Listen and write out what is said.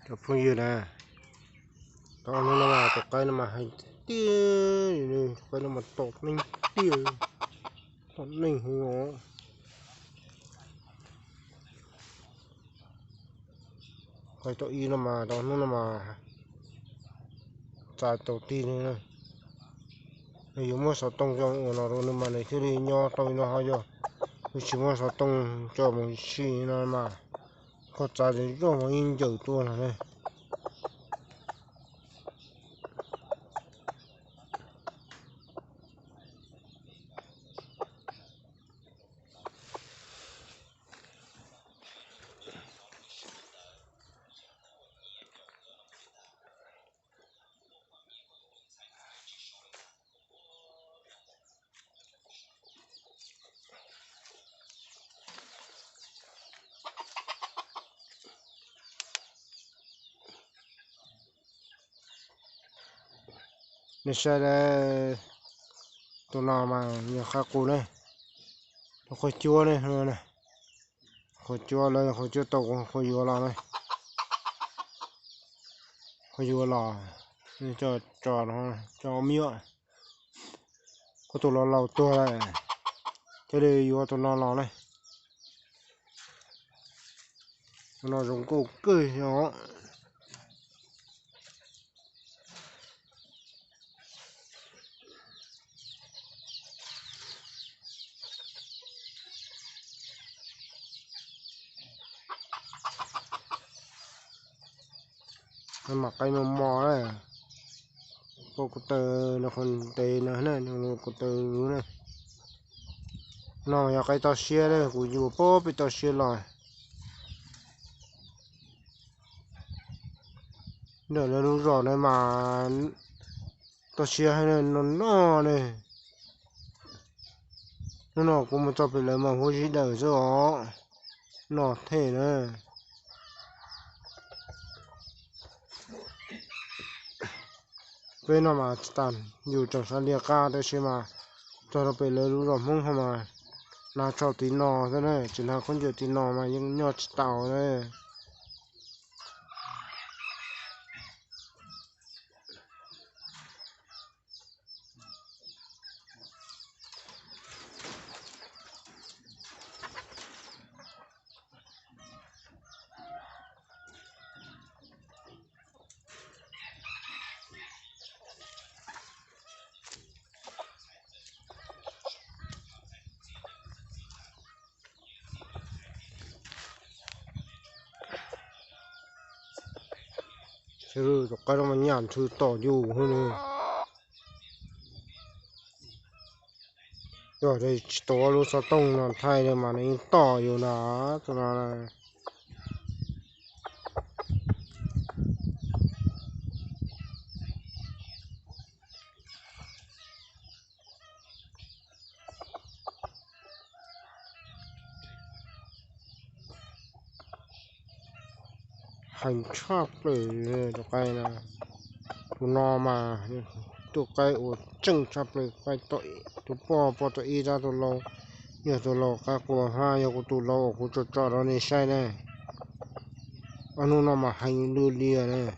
Chụp phong như nè, tao nó mà tao cái nó mà hay tia này, cái nó mà tọt ninh tia, tọt ninh hơi ngó, cái tao y nó mà tao nó mà chạy tàu ti nữa, này dùng mua sọt tông cho nó rồi mà này cứ đi nho tao nó hay chưa, cứ chỉ mua sọt tông cho mình xí nó mà, có chạy đến cho mình in dầu tua là này. Nên sẽ là tụi nào mà nhiều khác cô này, nó khói chua này rồi này, khói chua lên khói chua tàu khói chua lò này, khói chua lò, nên cho nó cho miệng, có tụi lò lò tua này, cái đây vô tụi lò này, nó giống cổ cười nó. Nó mặc cái mò này, cô tơ nó còn tê nữa này, nó cô tơ này, nó cái tao xe đây, của dù bố bị tao xe lại, để nó đúng rồi này mà tao xe hay là nó này, nó cũng một tập lại mà hôi gì đời rồi, nó thế này. Bên nào mà tàn dù trong sân lia ca đây xem mà cho nó về lấy đúng rồi mông mà là cho tí nò thế này chỉ là con nhiều tí nò mà những nhọt tàu đây chứ cái đó mà nhảm thư tỏ dù hơn này rồi đây to luôn sao tông là thay đây mà nó tỏ dù nó cho nó là hành chópเลยตัวไก่นะตัวนอมาตัวไก่โอ้จึงชอบเลยไก่ตัวปอตัวอีจ้าตัวเราเนี่ยตัวเราก็กลัวห้าอยู่ตัวเรากูจะจอดเราในใช่แน่อันนู้นมาให้ดูเรียเนี่ย